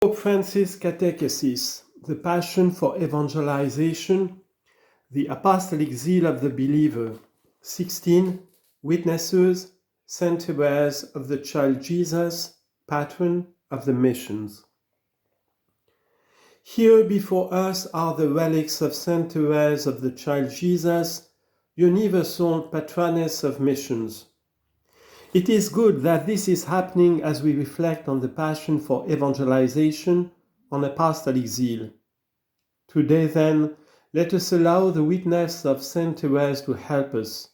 Pope Francis' Catechesis, the passion for evangelization, the apostolic zeal of the believer. 16. Witnesses, StThérèse of the Child Jesus, Patron of the Missions. Here before us are the relics of StThérèse of the Child Jesus, universal Patroness of Missions. It is good that this is happening as we reflect on the passion for evangelization, on apostolic zeal. Today, then, let us allow the witness of StThérèse to help us.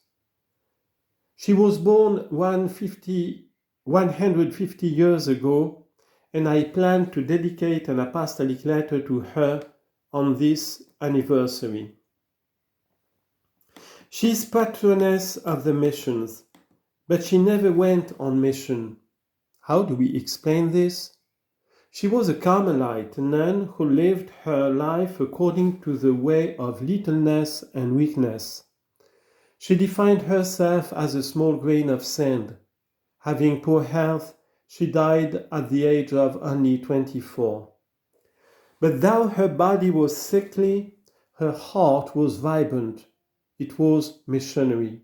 She was born 150 years ago, and I plan to dedicate an apostolic letter to her on this anniversary. She is Patroness of the Missions, but she never went on mission. How do we explain this? She was a Carmelite, a nun who lived her life according to the way of littleness and weakness. She defined herself as a small grain of sand. Having poor health, she died at the age of only 24. But though her body was sickly, her heart was vibrant. It was missionary.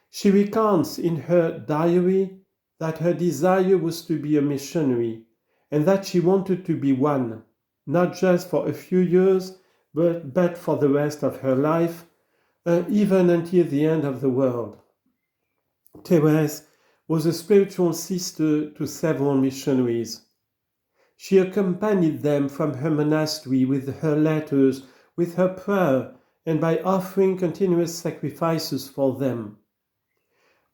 She recounts in her diary that her desire was to be a missionary and that she wanted to be one, not just for a few years, but for the rest of her life, even until the end of the world. Thérèse was a spiritual sister to several missionaries. She accompanied them from her monastery with her letters, with her prayer, and by offering continuous sacrifices for them.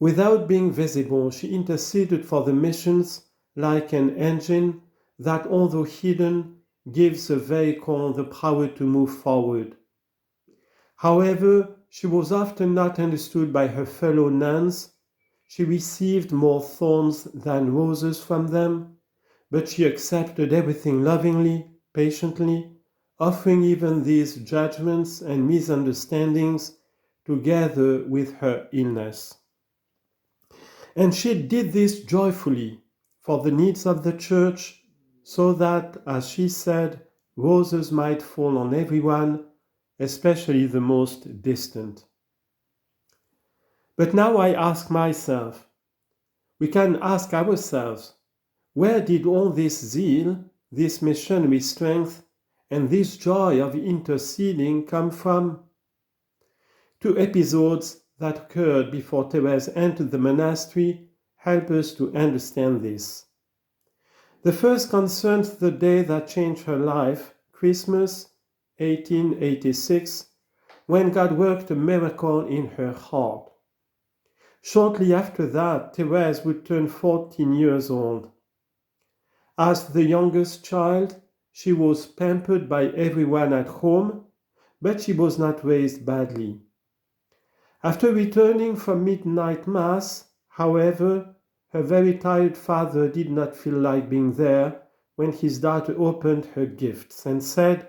Without being visible, she interceded for the missions like an engine that, although hidden, gives a vehicle the power to move forward. However, she was often not understood by her fellow nuns. She received more thorns than roses from them, but she accepted everything lovingly, patiently, offering even these judgments and misunderstandings together with her illness. And she did this joyfully for the needs of the church, so that, as she said, roses might fall on everyone, especially the most distant. But now I ask myself, we can ask ourselves, where did all this zeal, this missionary strength, and this joy of interceding come from? Two episodes that occurred before Thérèse entered the monastery help us to understand this. The first concerns the day that changed her life, Christmas 1886, when God worked a miracle in her heart. Shortly after that, Thérèse would turn 14 years old. As the youngest child, she was pampered by everyone at home, but she was not raised badly. After returning from midnight mass, however, her very tired father did not feel like being there when his daughter opened her gifts and said,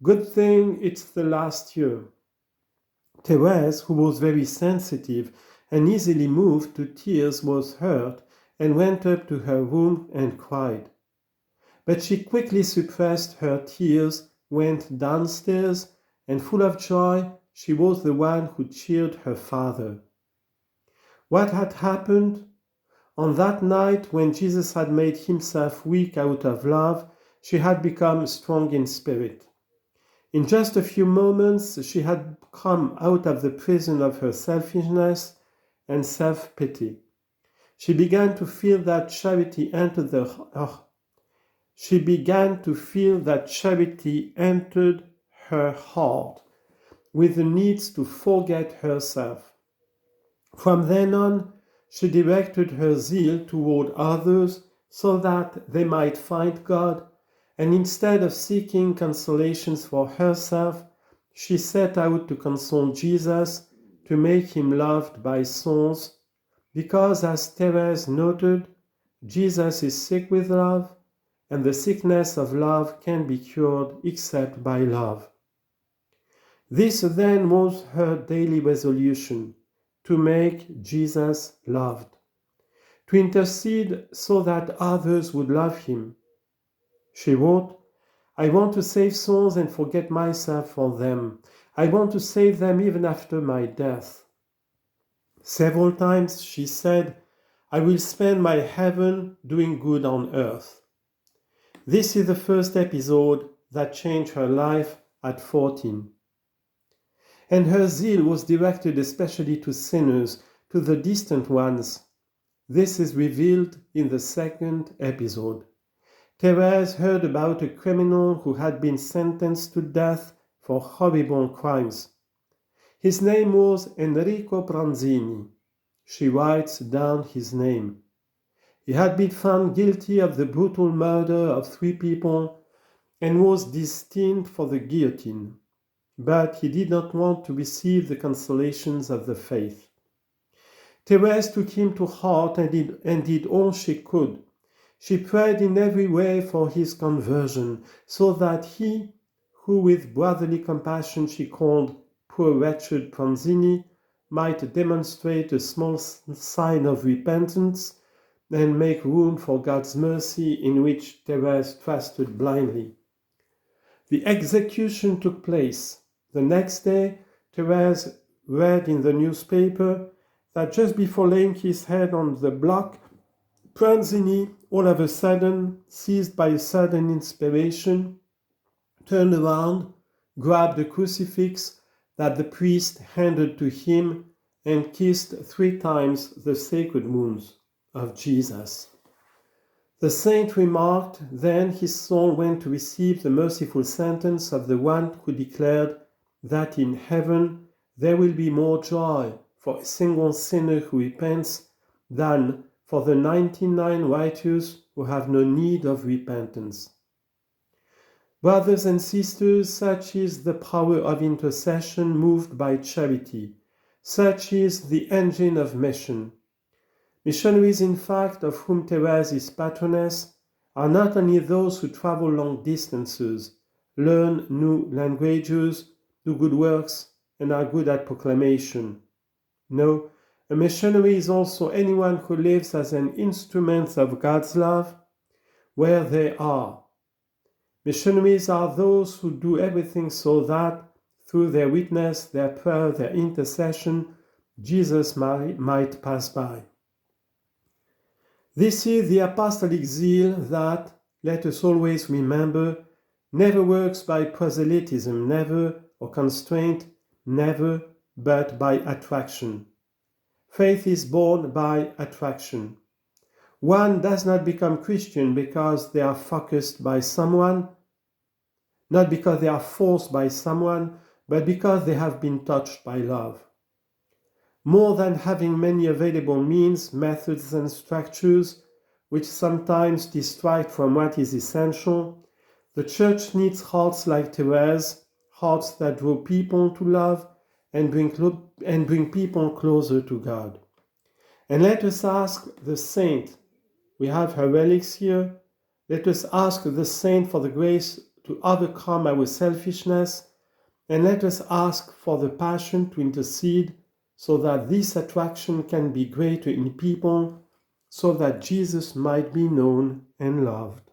"Good thing it's the last year." Thérèse, who was very sensitive and easily moved to tears, was hurt and went up to her room and cried. But she quickly suppressed her tears, went downstairs, and full of joy, she was the one who cheered her father. What had happened? On that night, when Jesus had made himself weak out of love, she had become strong in spirit. In just a few moments, she had come out of the prison of her selfishness and self-pity. She began to feel that charity entered her heart, with the need to forget herself. From then on, she directed her zeal toward others so that they might find God, and instead of seeking consolations for herself, she set out to console Jesus, to make him loved by souls, because, as Thérèse noted, Jesus is sick with love, and the sickness of love can be cured except by love. This then was her daily resolution, to make Jesus loved, to intercede so that others would love him. She wrote, "I want to save souls and forget myself for them. I want to save them even after my death." Several times she said, "I will spend my heaven doing good on earth." This is the first episode that changed her life at 14. And her zeal was directed especially to sinners, to the distant ones. This is revealed in the second episode. Thérèse heard about a criminal who had been sentenced to death for horrible crimes. His name was Enrico Pranzini. She writes down his name. He had been found guilty of the brutal murder of 3 people and was destined for the guillotine. But he did not want to receive the consolations of the faith. Thérèse took him to heart and did all she could. She prayed in every way for his conversion, so that he, who with brotherly compassion she called poor wretched Pranzini, might demonstrate a small sign of repentance and make room for God's mercy in which Thérèse trusted blindly. The execution took place. The next day, Thérèse read in the newspaper that just before laying his head on the block, Pranzini, all of a sudden, seized by a sudden inspiration, turned around, grabbed the crucifix that the priest handed to him, and kissed 3 times the sacred wounds of Jesus. The saint remarked, then his soul went to receive the merciful sentence of the one who declared that in heaven there will be more joy for a single sinner who repents than for the 99 righteous who have no need of repentance. Brothers and sisters, such is the power of intercession moved by charity. Such is the engine of mission. Missionaries, in fact, of whom Thérèse is patroness, are not only those who travel long distances, learn new languages, do good works, and are good at proclamation. No, a missionary is also anyone who lives as an instrument of God's love where they are. Missionaries are those who do everything so that, through their witness, their prayer, their intercession, Jesus might pass by. This is the apostolic zeal that, let us always remember, never works by proselytism, never, or constraint, never, but by attraction. Faith is born by attraction. One does not become Christian because they are focused by someone, not because they are forced by someone, but because they have been touched by love. More than having many available means, methods, and structures, which sometimes distract from what is essential, the Church needs hearts like Thérèse, hearts that draw people to love and bring people closer to God. And let us ask the saint, we have her relics here, let us ask the saint for the grace to overcome our selfishness, and let us ask for the passion to intercede so that this attraction can be greater in people, so that Jesus might be known and loved.